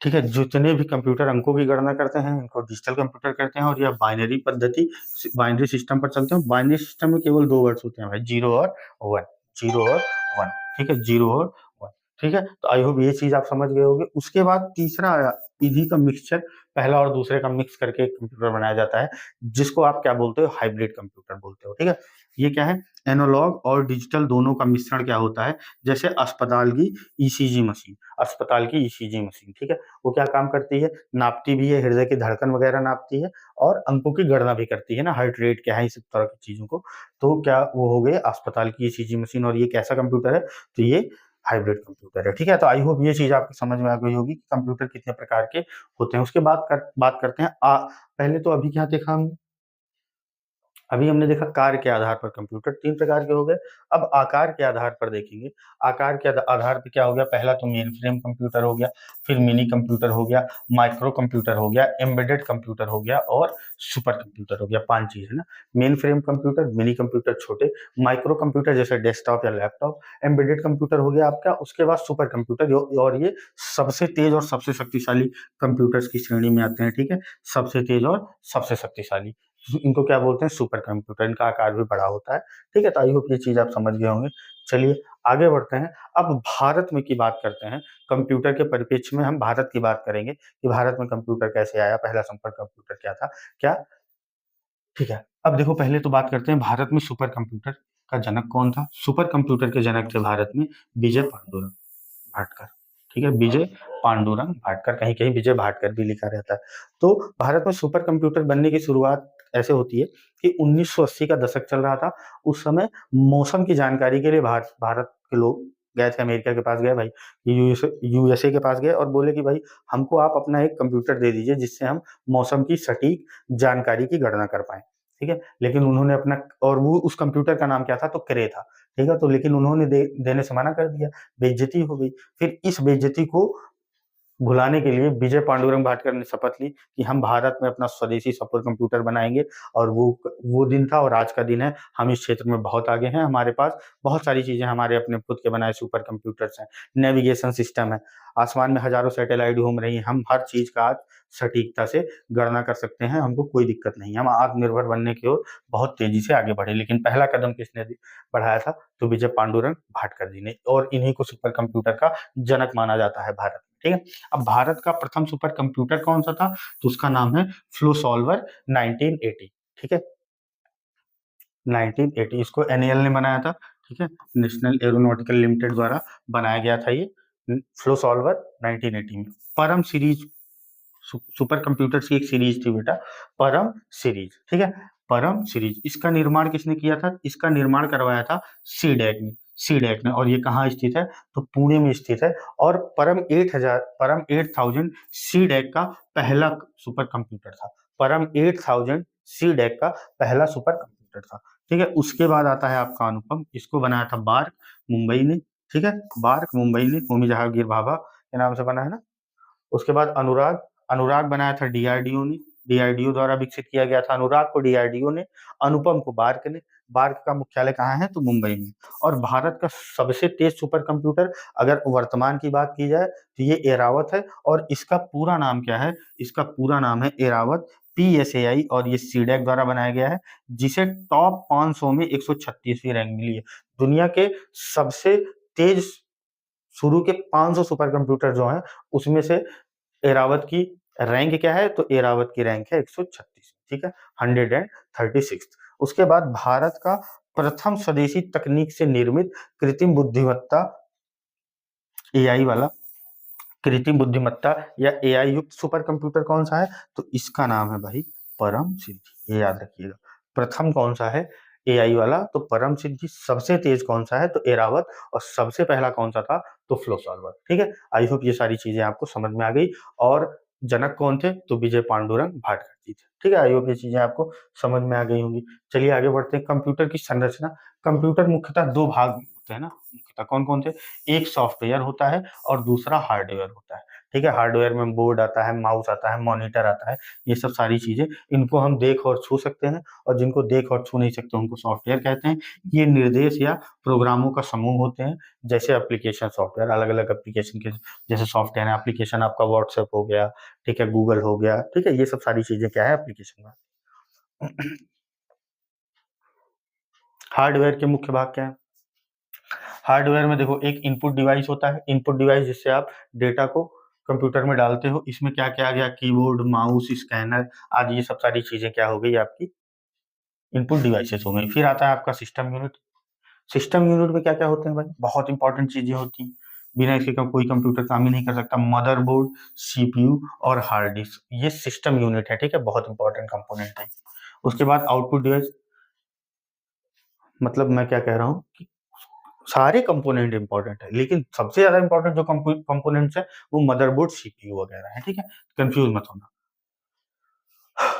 ठीक है, जितने भी कंप्यूटर अंकों की गणना करते हैं इनको डिजिटल कंप्यूटर कहते हैं। और यह बाइनरी पद्धति, बाइनरी सिस्टम पर चलते हैं। बाइनरी सिस्टम में केवल दो वर्ड्स होते हैं भाई, जीरो और वन, जीरो और वन, ठीक है, जीरो और वन, ठीक है। तो आई होप ये चीज आप समझ गए होंगे। उसके बाद तीसरा आया इन्हीं का मिक्सचर, पहला और दूसरे का मिक्स करके एक कंप्यूटर बनाया जाता है, जिसको आप क्या बोलते हो? हाइब्रिड कंप्यूटर बोलते हो, ठीक है। ये क्या है? एनालॉग और डिजिटल दोनों का मिश्रण क्या होता है? जैसे अस्पताल की ईसीजी मशीन, अस्पताल की ईसीजी मशीन, ठीक है। वो क्या काम करती है? नापती भी है, हृदय की धड़कन वगैरह नापती है और अंकों की गणना भी करती है ना, हार्ट रेट क्या है, इस तरह की चीजों को। तो क्या वो हो गए अस्पताल की ईसीजी मशीन। और ये कैसा कंप्यूटर है? तो ये हाइब्रिड कंप्यूटर है, ठीक है। तो आई होप ये चीज आपकी समझ में आ गई होगी कि कंप्यूटर कितने प्रकार के होते हैं। उसके बाद बात करते हैं पहले तो अभी क्या देखा हम? अभी हमने देखा कार्य के आधार पर कंप्यूटर तीन प्रकार के हो गए। अब आकार के आधार पर देखेंगे। आकार के आधार पर क्या हो गया? पहला तो मेन फ्रेम कंप्यूटर हो गया, फिर मिनी कंप्यूटर हो गया, माइक्रो कंप्यूटर हो गया, एम्बेडेड कंप्यूटर हो गया और सुपर कंप्यूटर हो गया। 5 चीज है ना। Main frame computer, mini computer छोटे, माइक्रो कंप्यूटर जैसे डेस्कटॉप या लैपटॉप, एम्बेडेड कंप्यूटर हो गया आपका, उसके बाद सुपर कंप्यूटर। और ये सबसे तेज और सबसे शक्तिशाली कंप्यूटर्स की श्रेणी में आते हैं, ठीक है। सबसे तेज और सबसे शक्तिशाली, इनको क्या बोलते हैं? Super computer. इनका आकार भी बड़ा होता है, ठीक है। तो आई होप ये चीज आप समझ गए होंगे। चलिए आगे बढ़ते हैं। अब भारत में की बात करते हैं। कंप्यूटर के परिप्रेक्ष्य में हम भारत की बात करेंगे कि भारत में कंप्यूटर कैसे आया, पहला संपर्क कंप्यूटर क्या था, क्या, ठीक है। अब देखो पहले तो बात करते हैं भारत में सुपर कंप्यूटर का जनक कौन था। सुपर कंप्यूटर के जनक थे भारत में विजय पांडुरंग भाटकर, ठीक है। विजय पांडुरंग भाटकर, कहीं कहीं विजय भाटकर भी लिखा रहता है। तो भारत में सुपर कंप्यूटर बनने की शुरुआत ऐसे होती है कि 1980 का दशक चल रहा था। उस समय मौसम की जानकारी के लिए भारत के लोग गए थे, अमेरिका के पास गए भाई, यूएसए के पास गए और बोले कि भाई हमको आप अपना एक कंप्यूटर दे दीजिए जिससे हम मौसम की सटीक जानकारी की गणना कर पाए, ठीक है। लेकिन उन्होंने अपना, और वो उस कंप्यूटर का नाम क्या था? तो क्रे था, ठीक है। तो लेकिन उन्होंने देने से मना कर दिया, बेइज्जती हो गई। फिर इस बेइज्जती को भुलाने के लिए विजय पांडुरंग भाटकर ने शपथ ली कि हम भारत में अपना स्वदेशी सुपर कंप्यूटर बनाएंगे। और वो दिन था और आज का दिन है। हम इस क्षेत्र में बहुत आगे हैं, हमारे पास बहुत सारी चीजें, हमारे अपने खुद के बनाए सुपर कंप्यूटर्स हैं, नेविगेशन सिस्टम है, आसमान में हजारों सैटेलाइट घूम रही हैं, हम हर चीज का आज सटीकता से गणना कर सकते हैं, हमको कोई दिक्कत नहीं है, हम आत्मनिर्भर बनने की ओर बहुत तेजी से आगे बढ़े। लेकिन पहला कदम किसने बढ़ाया था? तो विजय पांडुरंग भाटकर जी ने। और इन्हीं को सुपर कंप्यूटर का जनक माना जाता है भारत में, ठीक है। अब भारत का प्रथम सुपर कंप्यूटर कौन सा था? तो उसका नाम है फ्लो सॉल्वर 1980, ठीक है। 1980 इसको एनएल ने बनाया था, ठीक है। नेशनल एरोनॉटिकल लिमिटेड द्वारा बनाया गया था ये फ्लो सॉल्वर 1980 में। परम सीरीज, सुपर कंप्यूटर की एक सीरीज थी बेटा, परम सीरीज, ठीक है। परम सीरीज, इसका निर्माण किसने किया था? इसका निर्माण करवाया था सीडैक ने, सीडैक ने। और ये कहाँ स्थित है? तो पुणे में स्थित है। और परम 8000 सीडैक का पहला सुपर कंप्यूटर था। परम 8000 सीडैक का पहला सुपर कंप्यूटर था, ठीक है। उसके बाद आता है आपका अनुपम, इसको बनाया था बार्क मुंबई ने, ठीक है, बार्क मुंबई ने, होमी जहांगीर भाभा के नाम से बना है ना। उसके बाद अनुराग, अनुराग बनाया था डीआरडीओ ने, डीआरडीओ द्वारा विकसित किया गया था अनुराग को डीआरडीओ ने, अनुपम को बार्क ने। बार्क का मुख्यालय कहाँ है, तो मुंबई में। और भारत का सबसे तेज सुपर कंप्यूटर अगर वर्तमान की बात की जाए तो ये एरावत है, और इसका पूरा नाम क्या है, इसका पूरा नाम है एरावत PSAI, और ये सीडेक द्वारा बनाया गया है, जिसे टॉप 500 में 136वीं रैंक मिली है। दुनिया के सबसे तेज शुरू के 500 सुपर कंप्यूटर जो हैं उसमें से एरावत की रैंक क्या है, तो एरावत की रैंक है 136, ठीक है, 136। उसके बाद भारत का प्रथम स्वदेशी तकनीक से निर्मित कृत्रिम बुद्धिमत्ता AI वाला, कृत्रिम बुद्धिमत्ता या AI युक्त सुपर कंप्यूटर कौन सा है, तो इसका नाम है भाई परम सिद्धि, ये याद रखिएगा। प्रथम कौन सा है, AI वाला, तो परम सिद्धि। सबसे तेज कौन सा है, तो एरावत। और सबसे पहला कौन सा था, तो फ्लो सॉल्वर, ठीक है। आई होप ये सारी चीजें आपको समझ में आ गई। और जनक कौन थे, तो विजय पांडुरंग भाटकर थे, ठीक है। आई होप ये चीजें आपको समझ में आ गई होंगी। चलिए आगे बढ़ते हैं। कंप्यूटर की संरचना, कंप्यूटर मुख्यतः दो भाग होते हैं ना, मुख्यतः कौन कौन से, एक सॉफ्टवेयर होता है और दूसरा हार्डवेयर होता है, ठीक है। हार्डवेयर में बोर्ड आता है, माउस आता है, मॉनिटर आता है, ये सब सारी चीजें, इनको हम देख और छू सकते हैं, और जिनको देख और छू नहीं सकते उनको सॉफ्टवेयर कहते हैं। ये निर्देश या प्रोग्रामों का समूह होते हैं, जैसे एप्लीकेशन सॉफ्टवेयर, अलग अलग एप्लीकेशन के जैसे सॉफ्टवेयर है। एप्लीकेशन आपका व्हाट्सएप हो गया, ठीक है, गूगल हो गया, ठीक है, ये सब सारी चीजें क्या है, एप्लीकेशन में। हार्डवेयर के मुख्य भाग क्या है, हार्डवेयर में देखो एक इनपुट डिवाइस होता है, इनपुट डिवाइस जिससे आप डेटा को कंप्यूटर में डालते हो। इसमें क्या क्या आ गया, कीबोर्ड, माउस, स्कैनर आदि, ये सब सारी चीजें क्या हो गई आपकी इनपुट डिवाइसेस हो गई। फिर आता है आपका सिस्टम यूनिट। सिस्टम यूनिट में क्या क्या होते हैं भाई, बहुत इंपॉर्टेंट चीजें होती हैं, बिना इसके कोई कंप्यूटर काम ही नहीं कर सकता। मदरबोर्ड, CPU और हार्ड डिस्क, ये सिस्टम यूनिट है, ठीक है, बहुत इंपॉर्टेंट कंपोनेंट है। उसके बाद आउटपुट डिवाइस, मतलब मैं क्या कह रहा हूँ कि सारे कंपोनेंट इंपॉर्टेंट है, लेकिन सबसे ज्यादा इंपॉर्टेंट जो कंपोनेंट्स है वो मदरबोर्ड, CPU वगैरह है, ठीक है, कंफ्यूज मत होना।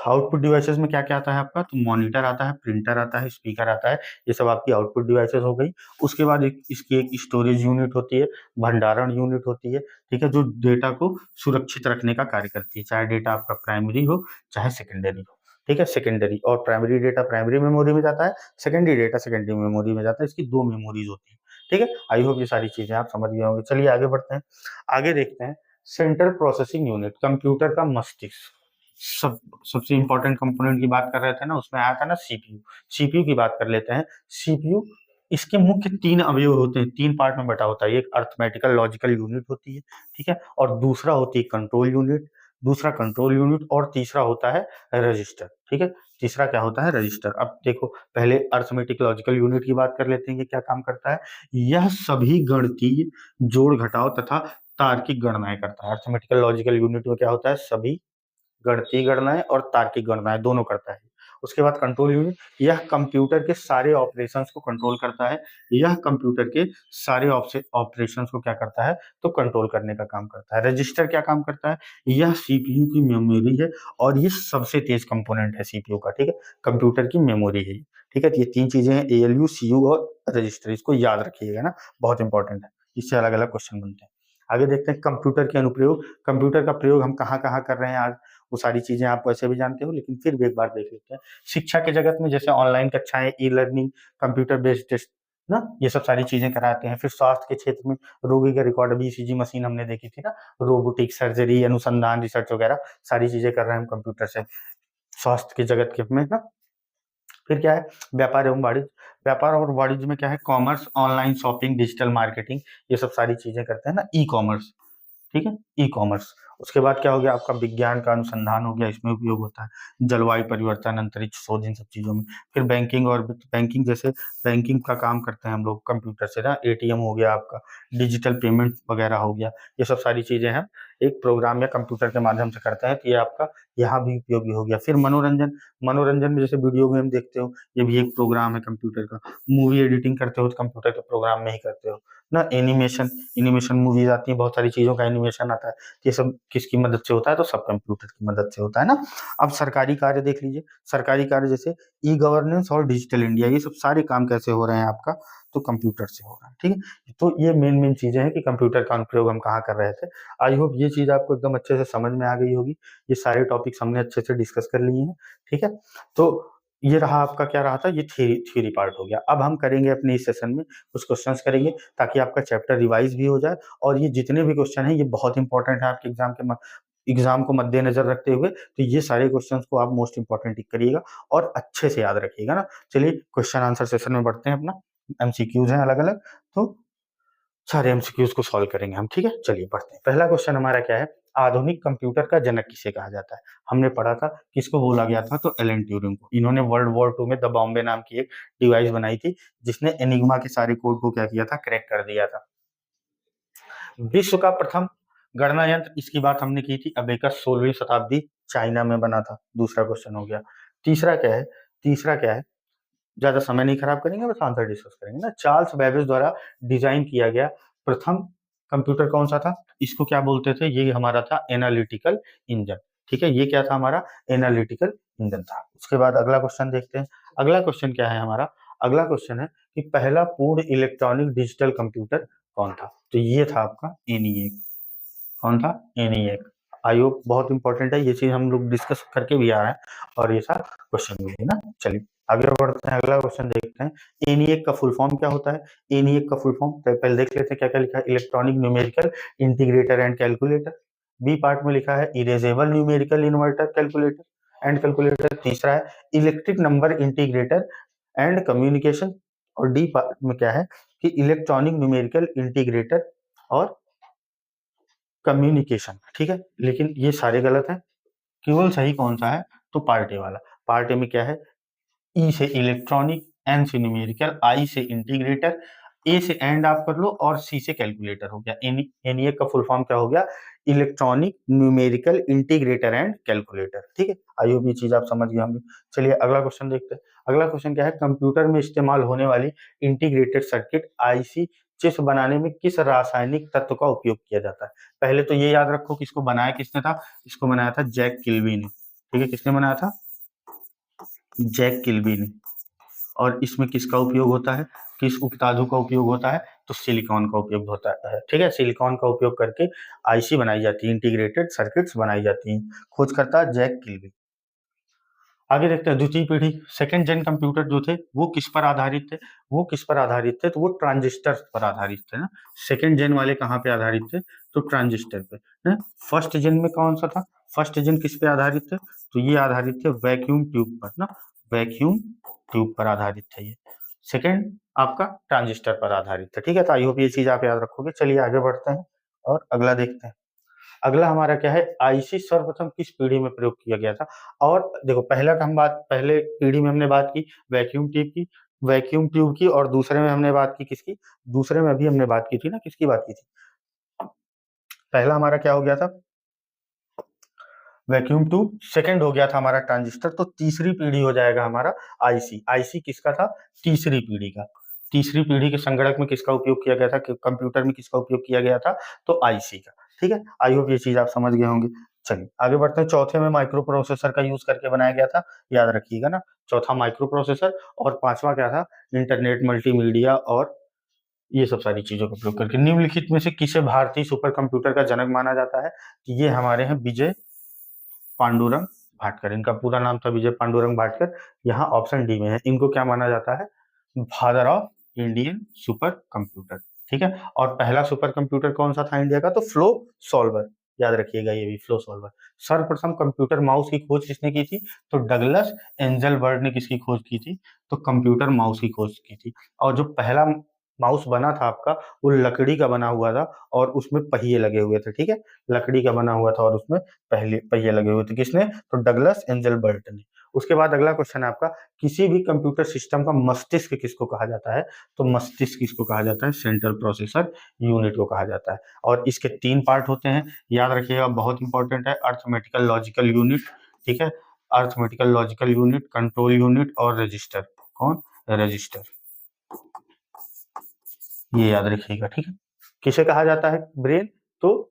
आउटपुट डिवाइसेस में क्या क्या आता है आपका, तो मॉनिटर आता है, प्रिंटर आता है, स्पीकर आता है, ये सब आपकी आउटपुट डिवाइसेस हो गई। उसके बाद इसकी एक स्टोरेज यूनिट होती है, भंडारण यूनिट होती है, ठीक है, जो डेटा को सुरक्षित रखने का कार्य करती है, चाहे डेटा आपका प्राइमरी हो चाहे सेकेंडरी हो, ठीक है। सेकेंडरी और प्राइमरी डेटा प्राइमरी मेमोरी में जाता है, सेकेंडरी डेटा सेकेंडरी मेमोरी में जाता है, इसकी दो मेमोरीज होती है, ठीक है। आई होप ये सारी चीजें आप समझ गए होंगे। चलिए आगे बढ़ते हैं, आगे देखते हैं सेंट्रल प्रोसेसिंग यूनिट, कंप्यूटर का मस्तिष्क। सब सबसे इंपॉर्टेंट कंपोनेंट की बात कर रहे थे ना, उसमें आया था ना CPU। CPU की बात कर लेते हैं। CPU, इसके मुख्य तीन अवयव होते हैं, तीन पार्ट में बटा होता है। एक अर्थमेटिकल लॉजिकल यूनिट होती है, ठीक है, और दूसरा होती है कंट्रोल यूनिट, दूसरा कंट्रोल यूनिट, और तीसरा होता है रजिस्टर, ठीक है। तीसरा क्या होता है, रजिस्टर। अब देखो पहले अर्थमेटिक लॉजिकल यूनिट की बात कर लेते हैं कि क्या काम करता है। यह सभी गणितीय जोड़ घटाव तथा तार्किक गणनाएं करता है। अर्थमेटिकल लॉजिकल यूनिट में क्या होता है, सभी गणितीय गणनाएं और तार्किक गणनाएं दोनों करता है। उसके बाद कंट्रोल यूनिट, यह कंप्यूटर के सारे ऑपरेशंस को कंट्रोल करता है। यह कंप्यूटर के सारे ऑपरेशंस को क्या करता है, तो कंट्रोल करने का काम करता है। रजिस्टर क्या काम करता है, यह CPU की मेमोरी है, और ये सबसे तेज कंपोनेंट है CPU का, ठीक है, कंप्यूटर की मेमोरी है, ठीक है। ये तीन चीजें हैं, ALU, CU और रजिस्टर, इसको याद रखिएगा ना, बहुत इंपॉर्टेंट है, इससे अलग अलग क्वेश्चन बनते हैं। आगे देखते हैं कंप्यूटर के अनुप्रयोग, कंप्यूटर का प्रयोग हम कहाँ कहाँ कर रहे हैं आज, वो सारी चीजें आप वैसे भी जानते हो, लेकिन फिर भी एक बार देख लेते हैं। शिक्षा के जगत में जैसे ऑनलाइन कक्षाएं, ई-लर्निंग, कंप्यूटर बेस्ड टेस्ट ना, ये सब सारी चीजें कराते हैं। फिर स्वास्थ्य के क्षेत्र में रोगी का रिकॉर्ड, BCG मशीन हमने देखी थी ना, रोबोटिक सर्जरी, अनुसंधान, रिसर्च वगैरह सारी चीजें कर रहे हैं हम कंप्यूटर से, स्वास्थ्य के जगत के में ना। फिर क्या है, व्यापार एवं वाणिज्य, व्यापार और वाणिज्य में क्या है, commerce, online shopping, digital marketing, ये सब सारी चीजें करते हैं ना, ई-कॉमर्स, ठीक है, ई-कॉमर्स। उसके बाद क्या हो गया आपका, विज्ञान का अनुसंधान हो गया, इसमें उपयोग होता है। जलवायु परिवर्तन, अंतरिक्ष शोध, इन सब चीजों में। फिर बैंकिंग और बैंकिंग, जैसे बैंकिंग का काम करते हैं हम लोग कंप्यूटर से ना, ATM हो गया आपका, डिजिटल पेमेंट वगैरह हो गया, ये सब सारी चीजें हैं एक प्रोग्राम या कंप्यूटर के माध्यम से करते हैं, तो ये आपका यहाँ भी उपयोगी हो गया। फिर मनोरंजन, मनोरंजन में जैसे वीडियो गेम देखते हो, ये भी एक प्रोग्राम है कंप्यूटर का। मूवी एडिटिंग करते हो तो कंप्यूटर के प्रोग्राम में ही करते हो ना। एनिमेशन, एनिमेशन मूवीज आती है, बहुत सारी चीजों का एनिमेशन आता है, ये सब किसकी मदद से होता है, तो सब कंप्यूटर की मदद से होता है ना। अब सरकारी कार्य देख लीजिए, सरकारी कार्य जैसे ई गवर्नेंस और डिजिटल इंडिया, ये सब सारे काम कैसे हो रहे हैं आपका, तो कंप्यूटर से हो रहा है, ठीक है। तो ये मेन चीजें हैं कि कंप्यूटर का अनुप्रयोग हम कहाँ कर रहे थे। आई होप ये चीज आपको एकदम अच्छे से समझ में आ गई होगी। ये सारे टॉपिक्स हमने अच्छे से डिस्कस कर लिए हैं, ठीक है। तो ये रहा आपका, क्या रहा था, ये थ्योरी पार्ट हो गया। अब हम करेंगे अपने इस सेशन में कुछ क्वेश्चंस करेंगे, ताकि आपका चैप्टर रिवाइज भी हो जाए। और ये जितने भी क्वेश्चन हैं ये बहुत इंपॉर्टेंट है आपके एग्जाम को मद्देनजर रखते हुए, तो ये सारे क्वेश्चंस को आप मोस्ट इंपॉर्टेंट टिक करिएगा और अच्छे से याद रखिएगा ना। चलिए क्वेश्चन आंसर सेशन में बढ़ते हैं अपना। एमसीक्यूज हैं अलग अलग, तो सारे एमसीक्यूज को सॉल्व करेंगे हम, ठीक है। चलिए बढ़ते हैं। पहला क्वेश्चन हमारा क्या है, आधुनिक कंप्यूटर का जनक किसे कहा जाता है। हमने पढ़ा था किसको बोला गया था, तो एलन ट्यूरिंग को। इन्होंने वर्ल्ड वॉर 2 में द बॉम्बे नाम की एक डिवाइस बनाई थी, जिसने एनिग्मा के सारे कोड को क्या किया था, क्रैक कर दिया था। विश्व का प्रथम गणना यंत्र, इसकी बात हमने की थी, अबेकस 16वीं शताब्दी चाइना में बना था। दूसरा क्वेश्चन हो गया। तीसरा क्या है, ज्यादा समय नहीं खराब करेंगे, बस आंसर डिस्कस करेंगे ना। चार्ल्स बेबेज द्वारा डिजाइन किया गया प्रथम कंप्यूटर कौन सा था, इसको क्या बोलते थे, ये हमारा था एनालिटिकल इंजन, ठीक है। ये क्या था हमारा, एनालिटिकल इंजन था। उसके बाद अगला क्वेश्चन देखते हैं। अगला क्वेश्चन क्या है हमारा, अगला क्वेश्चन है कि पहला पूर्ण इलेक्ट्रॉनिक डिजिटल कंप्यूटर कौन था, तो ये था आपका एनिएक। कौन था, एनिएक। आई होप बहुत इंपॉर्टेंट है ये चीज, हम लोग डिस्कस करके भी आ रहे हैं और ये सारा क्वेश्चन भी है ना। चलिए आगे बढ़ते हैं, अगला क्वेश्चन देखते हैं। एनिएक का फुल फॉर्म क्या होता है। एनिएक का फुल फॉर्म पहले देख लेते हैं क्या क्या लिखा है। Electronic numerical integrator and calculator. B part में लिखा है erasable numerical inverter calculator and calculator. तीसरा है electric number integrator and communication. और डी पार्ट में क्या है कि इलेक्ट्रॉनिक न्यूमेरिकल इंटीग्रेटर और कम्युनिकेशन, ठीक है। लेकिन ये सारे गलत हैं, केवल सही कौन सा है, तो पार्ट ए वाला। पार्ट ए में क्या है, ई से इलेक्ट्रॉनिक, एन से न्यूमेरिकल, आई से इंटीग्रेटर, ए से एंड आप कर लो और सी से कैलकुलेटर हो गया। एनईए का फुल फॉर्म क्या हो गया, electronic numerical integrator and calculator, ठीक है। आई होप ये चीज आप समझ गए होंगे। चलिए अगला क्वेश्चन देखते हैं। अगला क्वेश्चन क्या है, कंप्यूटर में इस्तेमाल होने वाली इंटीग्रेटेड सर्किट आईसी चिप्स बनाने में किस रासायनिक तत्व का उपयोग किया जाता है। पहले तो ये याद रखो कि इसको बनाया किसने था, इसको बनाया था जैक किल्बी ने, ठीक है। किसने बनाया था, जैक किल्बी ने। और इसमें किसका उपयोग होता है, किस उपधातु का उपयोग होता है, तो सिलिकॉन का उपयोग होता है, ठीक है। सिलिकॉन का उपयोग करके आईसी बनाई जाती है, इंटीग्रेटेड सर्किट्स बनाई जाती हैं। खोजकर्ता जैक किल्बी। आगे देखते हैं द्वितीय पीढ़ी, सेकेंड जेन कंप्यूटर जो थे वो किस पर आधारित थे, वो किस पर आधारित थे, तो वो ट्रांजिस्टर पर आधारित थे ना। सेकेंड जेन वाले कहाँ पे आधारित थे, तो ट्रांजिस्टर पे ना। फर्स्ट जेन में कौन सा था, फर्स्ट जेन किस पे आधारित थे, तो ये आधारित थे वैक्यूम ट्यूब पर ना, वैक्यूम ट्यूब पर आधारित थे ये। सेकेंड आपका ट्रांजिस्टर पर आधारित था, ठीक है। तो आई होप ये चीज आप याद रखोगे। चलिए आगे बढ़ते हैं और अगला देखते हैं। अगला हमारा क्या है, आईसी सर्वप्रथम किस पीढ़ी में प्रयोग किया गया था। और देखो पहले पीढ़ी में हमने बात की वैक्यूम ट्यूब की, और दूसरे में हमने बात की किसकी, दूसरे में अभी हमने बात की थी ना, किसकी बात की थी। पहला हमारा क्या हो गया था, वैक्यूम ट्यूब। सेकंड हो गया था हमारा ट्रांजिस्टर। तो तीसरी पीढ़ी हो जाएगा हमारा आईसी। आईसी किसका था, तीसरी पीढ़ी का। तीसरी पीढ़ी के संगणक में किसका उपयोग किया गया था, कंप्यूटर में किसका उपयोग किया गया था, तो आईसी का, ठीक है। आई होप ये चीज आप समझ गए होंगे। चलिए आगे बढ़ते हैं। चौथे में माइक्रो प्रोसेसर का यूज करके बनाया गया था, याद रखिएगा ना। चौथा माइक्रो प्रोसेसर, और पांचवा क्या था, इंटरनेट मल्टीमीडिया और ये सब सारी चीजों का उपयोग करके। निम्नलिखित में से किसे भारतीय सुपर कंप्यूटर का जनक माना जाता है, ये हमारे हैं विजय पांडुरंग भाटकर। इनका पूरा नाम था विजय पांडुरंग भाटकर। यहाँ ऑप्शन डी में है, इनको क्या माना जाता है, father of Indian super computer, ठीक है। और पहला सुपर कंप्यूटर कौन सा था इंडिया का, तो फ्लो सॉल्वर, याद रखिएगा ये भी, फ्लो सॉल्वर। सर्वप्रथम कंप्यूटर माउस की खोज किसने की थी, तो डगलस एंजलबर्ट ने किसकी खोज की थी, तो कंप्यूटर माउस की खोज की थी। और जो पहला माउस बना था आपका, वो लकड़ी का बना हुआ था और उसमें पहिए लगे हुए थे, ठीक है। लकड़ी का बना हुआ था और उसमें पहले पहिए लगे हुए थे, किसने, तो डगलस एंजलबर्ट ने। उसके बाद अगला क्वेश्चन है आपका, किसी भी कंप्यूटर सिस्टम का मस्तिष्क किसको कहा जाता है, तो मस्तिष्क किसको कहा जाता है, सेंट्रल प्रोसेसर यूनिट को कहा जाता है। और इसके 3 पार्ट होते हैं, याद रखिएगा, बहुत इंपॉर्टेंट है। अर्थमेटिकल लॉजिकल यूनिट, ठीक है, arithmetical logical unit, control unit और रजिस्टर। कौन, रजिस्टर, ये याद रखिएगा, ठीक है। किसे कहा जाता है ब्रेन, तो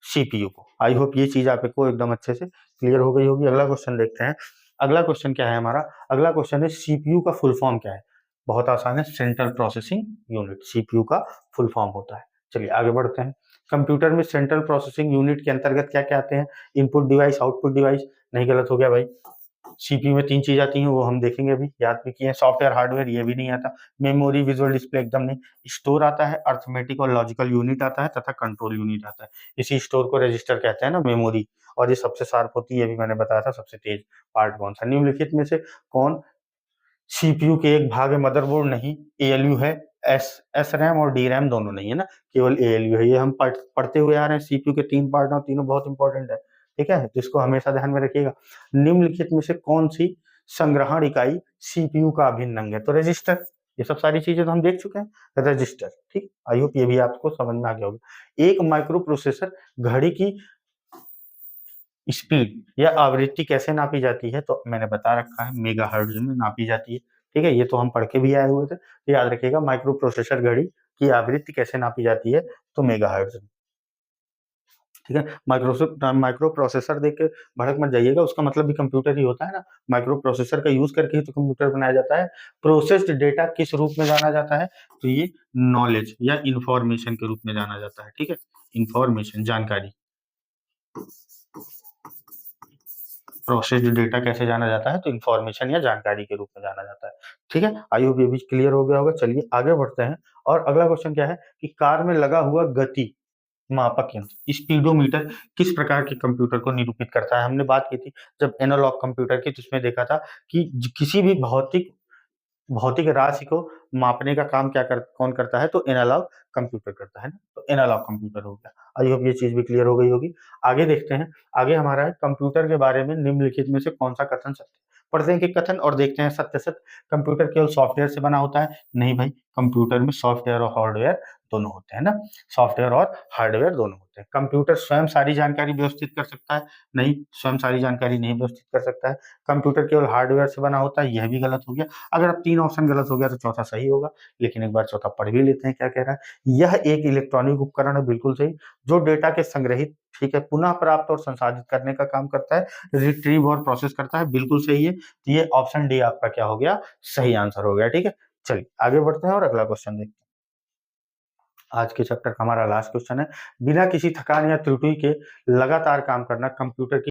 सीपीयू को। आई होप ये चीज आपको एकदम अच्छे से क्लियर हो गई होगी। अगला क्वेश्चन देखते हैं। अगला क्वेश्चन क्या है हमारा? अगला क्वेश्चन है सीपीयू का फुल फॉर्म क्या है? बहुत आसान है, सेंट्रल प्रोसेसिंग यूनिट सीपीयू का फुल फॉर्म होता है। चलिए आगे बढ़ते हैं। कंप्यूटर में सेंट्रल प्रोसेसिंग यूनिट के अंतर्गत क्या क्या आते हैं? Input device, output device. नहीं, गलत हो गया भाई। सीपीयू में 3 चीज आती हैं, वो हम देखेंगे अभी, याद भी किए। सॉफ्टवेयर, हार्डवेयर, ये भी नहीं आता। मेमोरी, विजुअल डिस्प्ले, एकदम नहीं। स्टोर आता है, अर्थमेटिक और लॉजिकल यूनिट आता है, तथा कंट्रोल यूनिट आता है। इसी स्टोर को रजिस्टर कहते हैं ना, मेमोरी। और ये सबसे शार्प होती है, ये भी मैंने बताया था। सबसे तेज पार्ट कौन सा? निम्नलिखित में से कौन सीपीयू के एक भाग है? मदरबोर्ड नहीं, एएलयू है। एस रैम और डी रैम दोनों नहीं है ना, केवल एएलयू है। ये हम पढ़ते हुए आ रहे हैं, सीपीयू के 3 पार्ट और तीनों बहुत इंपॉर्टेंट है, ठीक है, जिसको हमेशा ध्यान में रखिएगा। निम्नलिखित में से कौन सी संग्रहण इकाई सीपीयू का अभिन्न अंग है? तो रजिस्टर। ये सब सारी चीजें तो हम देख चुके हैं, रजिस्टर। ठीक, आई होप ये भी आपको समझ में आ गया होगा। एक माइक्रो प्रोसेसर घड़ी की स्पीड या आवृत्ति कैसे नापी जाती है? तो मैंने बता रखा है, मेगाहर्ट्ज में नापी जाती है। ठीक है, ये तो हम पढ़ के भी आए हुए थे, तो याद रखिएगा। माइक्रो प्रोसेसर घड़ी की आवृत्ति कैसे नापी जाती है? तो मेगाहर्ट्ज में। ठीक है, माइक्रो प्रोसेसर देख के भड़क मत जाइएगा, उसका मतलब भी कंप्यूटर ही होता है ना। माइक्रो प्रोसेसर का यूज करके ही तो कंप्यूटर बनाया जाता है। प्रोसेस्ड डेटा किस रूप में जाना जाता है? तो ये नॉलेज या इंफॉर्मेशन के रूप में जाना जाता है। ठीक है, इंफॉर्मेशन, जानकारी। प्रोसेस्ड डेटा कैसे जाना जाता है? तो इंफॉर्मेशन या जानकारी के रूप में जाना जाता है। ठीक है, आई होप ये भी क्लियर हो गया होगा। चलिए आगे बढ़ते हैं। और अगला क्वेश्चन क्या है कि कार में लगा हुआ गति मापक यंत्र, स्पीडोमीटर, किस प्रकार के कंप्यूटर को निरूपित करता है? हमने बात की थी जब एनालॉग कंप्यूटर की, तो उसमें देखा था कि किसी भी भौतिक भौतिक राशि को मापने का काम कौन करता है? तो एनालॉग कंप्यूटर करता है ना, तो एनालॉग कंप्यूटर हो गया। आई होप ये चीज भी क्लियर हो गई होगी। आगे देखते हैं। आगे हमारा है कंप्यूटर के बारे में निम्नलिखित में से कौन सा कथन सत्य? पढ़ते हैं कि कथन और देखते हैं सत्य सत्य। कंप्यूटर केवल सॉफ्टवेयर से बना होता है? नहीं भाई, कंप्यूटर में सॉफ्टवेयर और हार्डवेयर दोनों होते हैं ना, सॉफ्टवेयर और हार्डवेयर दोनों होते हैं। कंप्यूटर स्वयं सारी जानकारी व्यवस्थित कर सकता है? नहीं, स्वयं सारी जानकारी नहीं व्यवस्थित कर सकता है। कंप्यूटर केवल हार्डवेयर से बना होता है? यह भी गलत हो गया। अगर अब 3 ऑप्शन गलत हो गया तो चौथा सही होगा, लेकिन एक बार चौथा पढ़ भी लेते हैं क्या कह रहा है। यह एक इलेक्ट्रॉनिक उपकरण है, बिल्कुल सही, जो डेटा के संग्रहित, ठीक है, पुनः प्राप्त और संसाधित करने का काम करता है, रिट्रीव और प्रोसेस करता है, बिल्कुल सही है। तो ये ऑप्शन डी आपका क्या हो गया? सही आंसर हो गया। ठीक है, चलिए आगे बढ़ते हैं और अगला क्वेश्चन देखते हैं। आज के चैप्टर का हमारा लास्ट क्वेश्चन है, बिना किसी थकान या त्रुटि के लगातार काम करना कंप्यूटर की